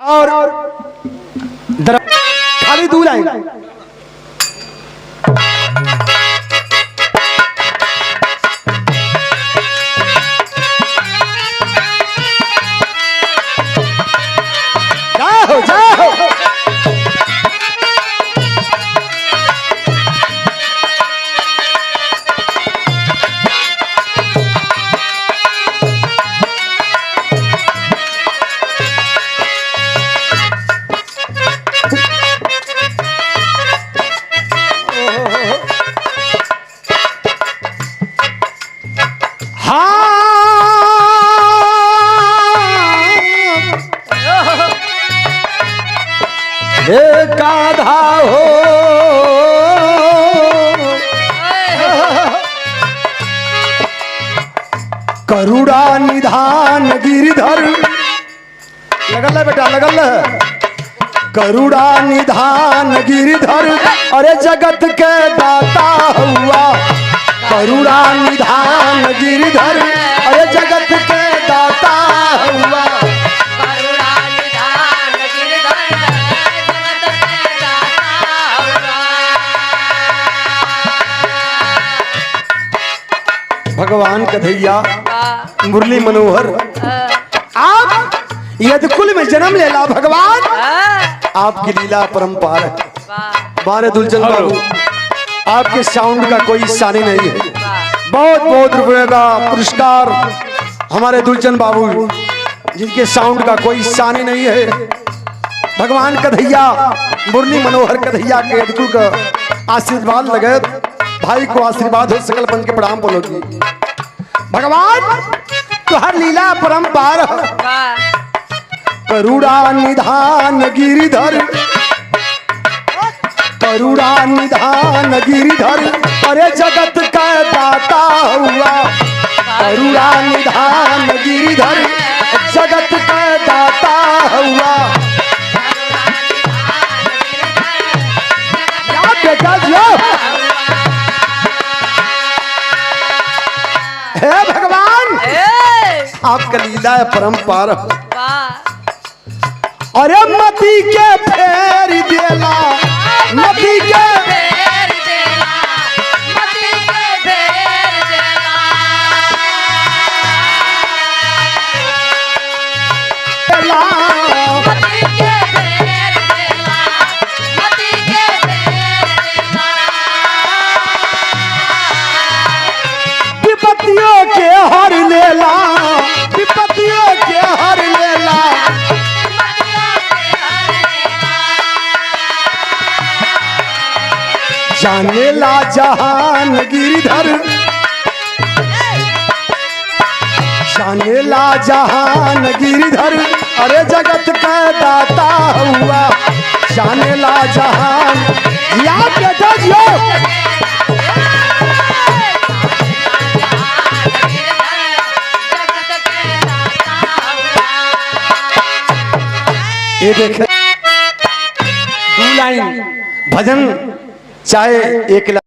और खाली 2 लाइन। जाओ जाओ गाधा हो करुणा निधान गिरिधर लगल है बेटा लगल है। करुणा निधान गिरिधर अरे जगत के दाता हुआ। करुणा निधान गिरिधर अरे जगत के दाता हुआ। भगवान कन्हैया मुरली मनोहर आप यदकुल में जन्म लेला भगवान आपकी लीला परंपार है। बारे दुलचंद बाबू आपके साउंड का कोई शानी नहीं है। बहुत बहुत रुपए का पुरस्कार हमारे दुलचंद बाबू जिनके साउंड का कोई शानी नहीं है। भगवान कन्हैया मुरली मनोहर कन्हैया के यदकुल का आशीर्वाद लगे। भाई को आशीर्वाद हो सकल बन के प्रणाम बोलोगी। भगवान तुहर लीला परंपार करुणा निधान गिरिधर। करुणा निधान गिरिधर अरे जगत का दाता हुआ। करुणा निधान गिरिधर जगत का दाता हुआ। क्या बेटा जो हे भगवान आपका लीला है परंपार। अरे मती के फेर देला मती के फेर देला मती के फेर देला मती के फेर देला मती के फेर देला। विपत्तियों के हर लेला विपत्तियों के हर लेला। जाने ला जहान गिरिधर जाने ला जहान गिरिधर अरे जगत का दाता हुआ। जाने ला जहान याद बेटा जियो। ये देख 2 लाइन भजन चाहे 1 लाइन।